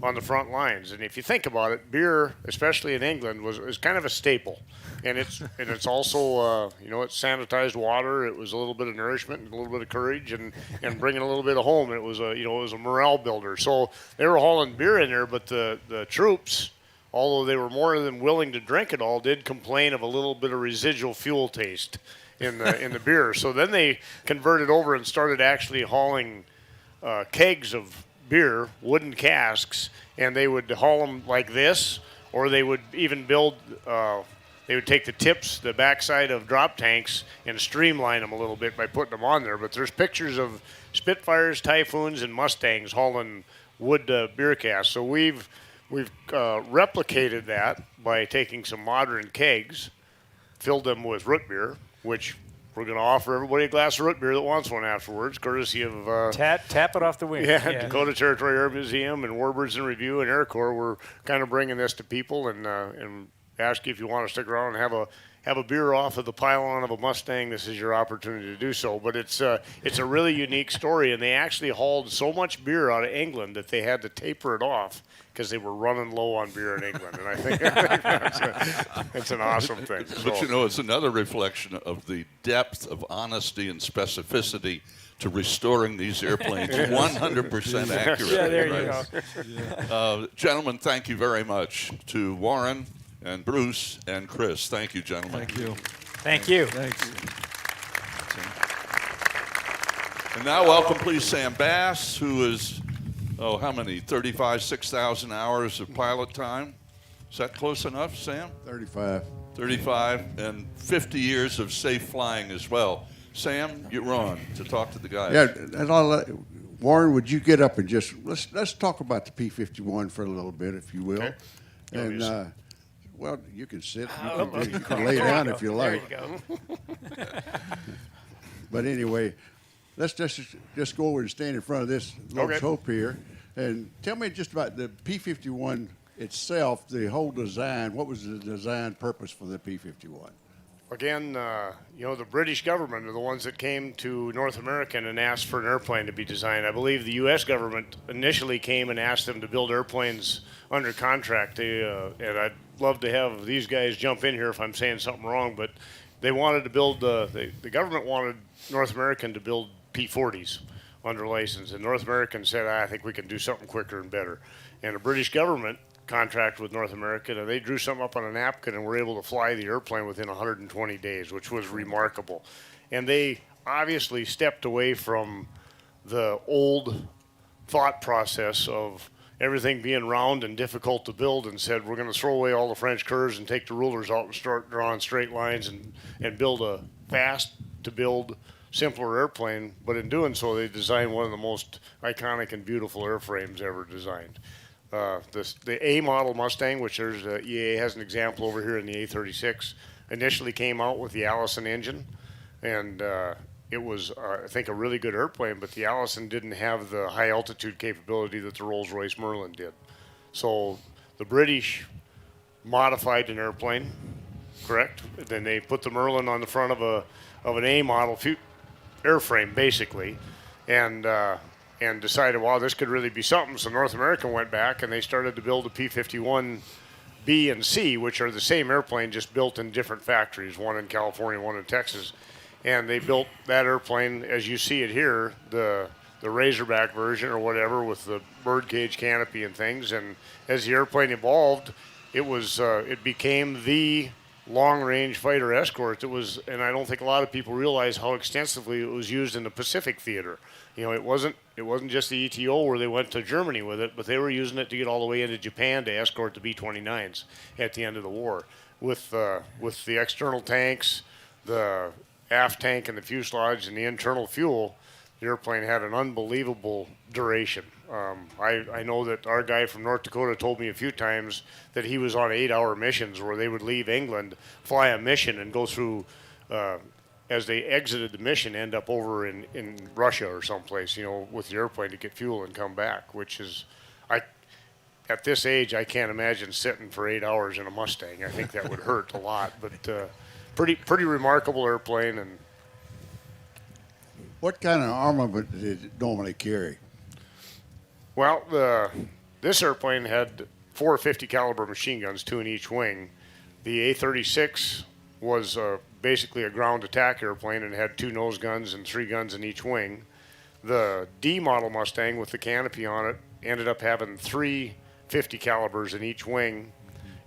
on the front lines. And if you think about it, beer, especially in England, is kind of a staple. And it's also it's sanitized water. It was a little bit of nourishment and a little bit of courage and bringing a little bit of home. It was a morale builder. So they were hauling beer in there, but the troops, although they were more than willing to drink it all, did complain of a little bit of residual fuel taste in the beer. So then they converted over and started actually hauling kegs of beer, wooden casks, and they would haul them like this, or they would even build. They would take the tips, the backside of drop tanks, and streamline them a little bit by putting them on there. But there's pictures of Spitfires, Typhoons, and Mustangs hauling wood beer casks. So we've replicated that by taking some modern kegs, filled them with root beer, which we're going to offer everybody a glass of root beer that wants one afterwards, courtesy of tap it off the wing. Yeah, Dakota Territory Air Museum and Warbirds in Review and AirCorps. We're kind of bringing this to people and ask you if you want to stick around and have a beer off of the pylon of a Mustang. This is your opportunity to do so. But it's a really unique story, and they actually hauled so much beer out of England that they had to taper it off because they were running low on beer in England. And I think that's an awesome thing. But it's another reflection of the depth of honesty and specificity to restoring these airplanes 100% accurate. Yeah, there you go. Gentlemen, thank you very much. To Warren and Bruce and Chris, thank you, gentlemen. Thank you. Thank you. Thanks. And now welcome, please, Sam Bass, who is, how many, 6,000 hours of pilot time? Is that close enough, Sam? 35. 35, and 50 years of safe flying as well. Sam, you're on to talk to the guys. Yeah, and Warren, would you get up and just let's talk about the P-51 for a little bit, if you will. Okay. And well, you can sit, you can lay down if you like. There you go. But anyway, let's just go over and stand in front of this Lope's Hope here, and tell me just about the P-51 itself, the whole design. What was the design purpose for the P-51? Again, the British government are the ones that came to North America and asked for an airplane to be designed. I believe the U.S. government initially came and asked them to build airplanes under contract. And I'd love to have these guys jump in here if I'm saying something wrong, but they wanted to build, the government wanted North American to build P-40s under license. And North American said, I think we can do something quicker and better. And the British government contract with North America, and they drew something up on a napkin and were able to fly the airplane within 120 days, which was remarkable. And they obviously stepped away from the old thought process of everything being round and difficult to build and said, we're going to throw away all the French curves and take the rulers out and start drawing straight lines and build a fast to build simpler airplane. But in doing so, they designed one of the most iconic and beautiful airframes ever designed. The A model Mustang, which there's EAA has an example over here in the A36, initially came out with the Allison engine, and it was, I think, a really good airplane, but the Allison didn't have the high altitude capability that the Rolls-Royce Merlin did. So the British modified an airplane, correct? Then they put the Merlin on the front of an A model airframe, basically, and decided, wow, this could really be something. So North American went back and they started to build a P-51 B and C, which are the same airplane, just built in different factories, one in California, one in Texas. And they built that airplane, as you see it here, the Razorback version or whatever, with the birdcage canopy and things. And as the airplane evolved, it became the long-range fighter escort. It was, and I don't think a lot of people realize how extensively it was used in the Pacific theater. It wasn't just the ETO where they went to Germany with it, but they were using it to get all the way into Japan to escort the B-29s at the end of the war. With the external tanks, the aft tank and the fuselage and the internal fuel, the airplane had an unbelievable duration. I know that our guy from North Dakota told me a few times that he was on 8-hour missions where they would leave England, fly a mission, and go through, as they exited the mission, end up over in Russia or someplace, with the airplane to get fuel and come back, which is, at this age, I can't imagine sitting for 8 hours in a Mustang. I think that would hurt a lot, but pretty remarkable airplane. And what kind of armament did it normally carry? well, this airplane had 4 50 caliber machine guns, 2 in each wing. The A-36 was basically a ground attack airplane and had 2 nose guns and 3 guns in each wing. The D model Mustang with the canopy on it ended up having 3 50 calibers in each wing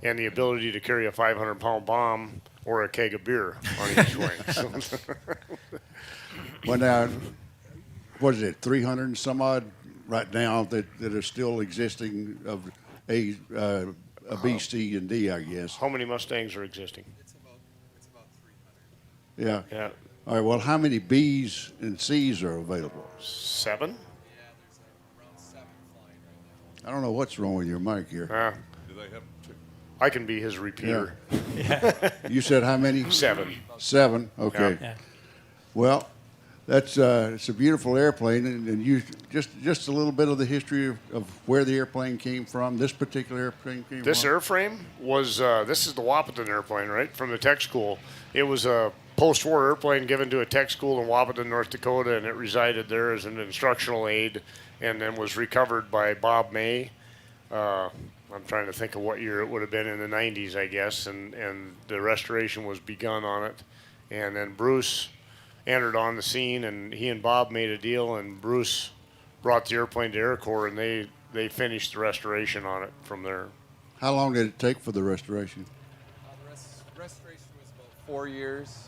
and the ability to carry a 500-pound bomb or a keg of beer on each wing. Well, now, what is it, 300 and some odd right now that are still existing of A, B, C, and D, I guess. How many Mustangs are existing? It's about 300. Yeah. Yeah, All right, well, how many Bs and Cs are available? 7? Yeah, there's around 7 flying right now. I don't know what's wrong with your mic here. Do they have two? I can be his repeater. You said how many? 7. 7, okay. Yeah. Well, that's it's a beautiful airplane, and you just a little bit of the history of where the airplane came from. This particular airplane came This from. airframe was, this is the Wahpeton airplane, right, from the tech school. It was a post-war airplane given to a tech school in Wahpeton, North Dakota, and it resided there as an instructional aid and then was recovered by Bob May. I'm trying to think of what year it would have been, in the 90s, I guess, and the restoration was begun on it. And then Bruce entered on the scene, and he and Bob made a deal, and Bruce brought the airplane to AirCorps, and they finished the restoration on it from there. How long did it take for the restoration? The restoration was about 4 years.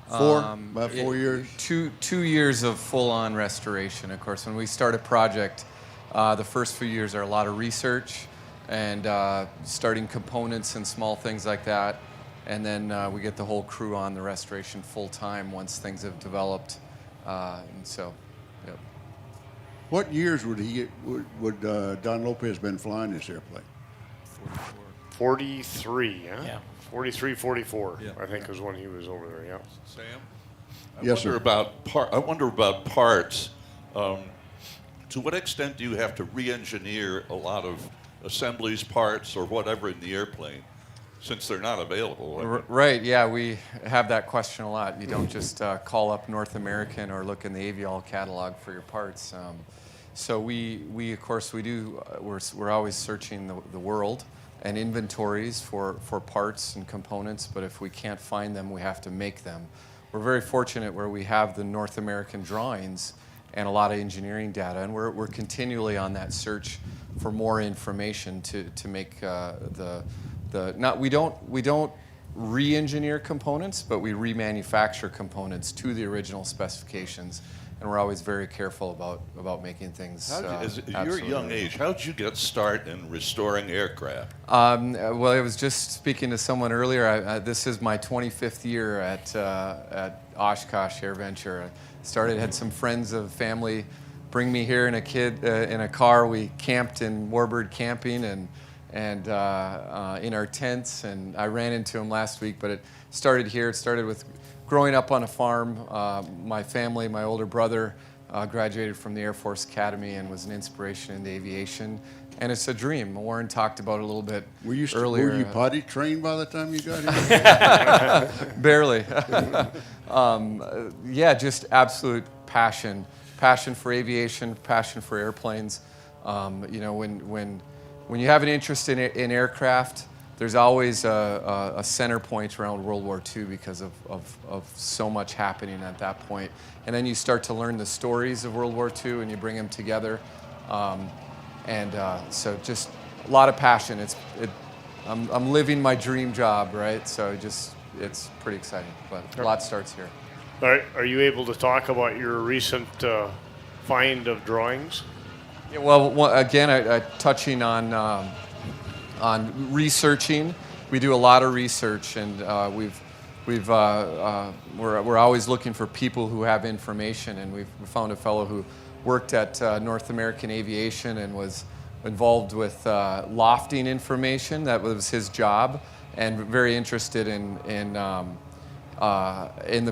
About 4 years? 2 years of full-on restoration. Of course, when we start a project, the first few years are a lot of research and starting components and small things like that. And then we get the whole crew on the restoration full-time once things have developed. And so, yep. What years would Don Lopez been flying this airplane? 43, huh? Yeah. 43, 44, Yeah. I think was when he was over there, yeah. Sam? Yes, sir. I wonder about parts. To what extent do you have to re-engineer a lot of assemblies, parts, or whatever in the airplane, since they're not available? Right, yeah, we have that question a lot. You don't just call up North American or look in the Aviall catalog for your parts. So we of course, we're always searching the world and inventories for parts and components, but if we can't find them, we have to make them. We're very fortunate where we have the North American drawings and a lot of engineering data, and we're continually on that search for more information to make we don't re-engineer components, but we remanufacture components to the original specifications, and we're always very careful about making things. At your young age, how did you get started in restoring aircraft? Well, I was just speaking to someone earlier. This is my 25th year at Oshkosh AirVentrue. Had some friends of family bring me here in a car. We camped in Warbird camping and in our tents, and I ran into him last week, but it started here. It started with growing up on a farm. My family, my older brother, graduated from the Air Force Academy and was an inspiration in the aviation. And it's a dream. Warren talked about it a little bit earlier. Were you potty trained by the time you got here? Barely. Yeah, just absolute passion for aviation, passion for airplanes. When you have an interest in aircraft, there's always a center point around World War II because of so much happening at that point. And then you start to learn the stories of World War II and you bring them together. So just a lot of passion. I'm living my dream job, right? So it's pretty exciting, but a lot starts here. All right, are you able to talk about your recent find of drawings? Yeah, well, again, touching on researching, we do a lot of research, and we're always looking for people who have information, and we've found a fellow who worked at North American Aviation and was involved with lofting information. That was his job, and very interested in the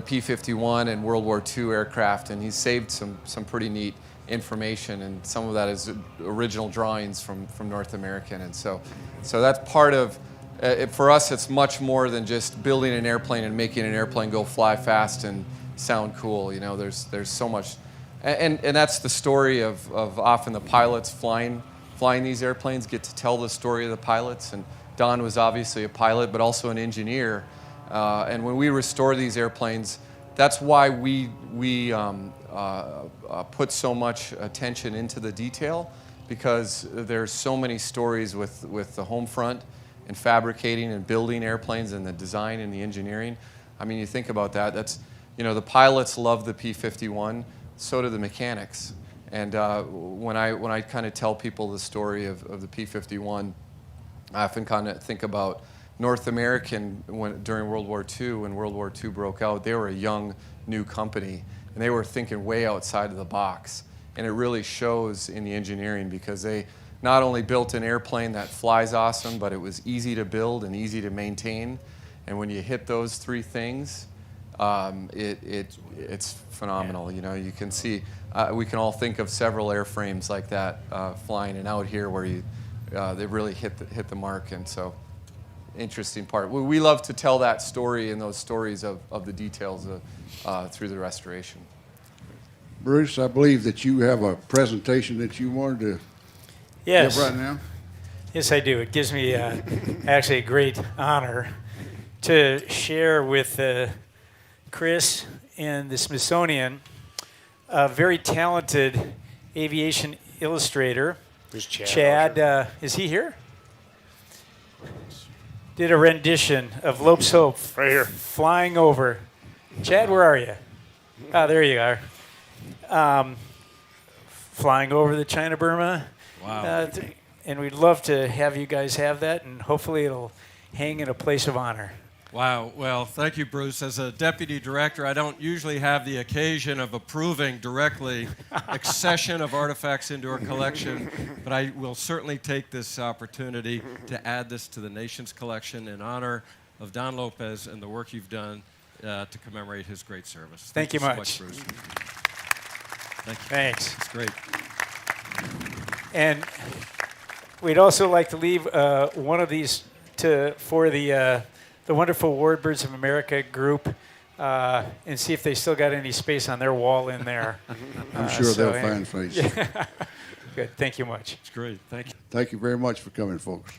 P-51 and World War II aircraft, and he saved some pretty neat information, and some of that is original drawings from North American, and so that's part of for us. It's much more than just building an airplane and making an airplane go fly fast and sound cool. You know, there's so much, and that's the story of often the pilots flying these airplanes get to tell the story of the pilots, and Don was obviously a pilot but also an engineer. And when we restore these airplanes, that's why we put so much attention into the detail, because there's so many stories with the home front and fabricating and building airplanes and the design and the engineering. I mean, you think about that. That's, you know, the pilots love the P-51, so do the mechanics. And when I kind of tell people the story of the P-51, I often kind of think about North American during World War II. When World War II broke out, they were a young, new company, and they were thinking way outside of the box. And it really shows in the engineering, because they not only built an airplane that flies awesome, but it was easy to build and easy to maintain. And when you hit those three things, it's phenomenal. You know, you can see, we can all think of several airframes like that flying and out here where they really hit the mark. And so, interesting part. We love to tell that story and those stories of the details through the restoration. Bruce, I believe that you have a presentation that you wanted to give right now. Yes, I do. It gives me actually a great honor to share with Chris and the Smithsonian a very talented aviation illustrator. Who's Chad? Chad, is he here? Did a rendition of Lope's Hope Right here. flying over. Chad, where are you? Ah, there you are. Flying over the China-Burma. Wow. And we'd love to have you guys have that, and hopefully it'll hang in a place of honor. Wow. Well, thank you, Bruce. As a deputy director, I don't usually have the occasion of approving directly accession of artifacts into our collection, but I will certainly take this opportunity to add this to the nation's collection in honor of Don Lopez and the work you've done to commemorate his great service. Thank you so much. Bruce. Thank you. Thanks. It's great. And we'd also like to leave one of these for the wonderful Warbirds of America group, and see if they still got any space on their wall in there. I'm sure they'll find space. Good. Thank you much. It's great. Thank you. Thank you very much for coming, folks.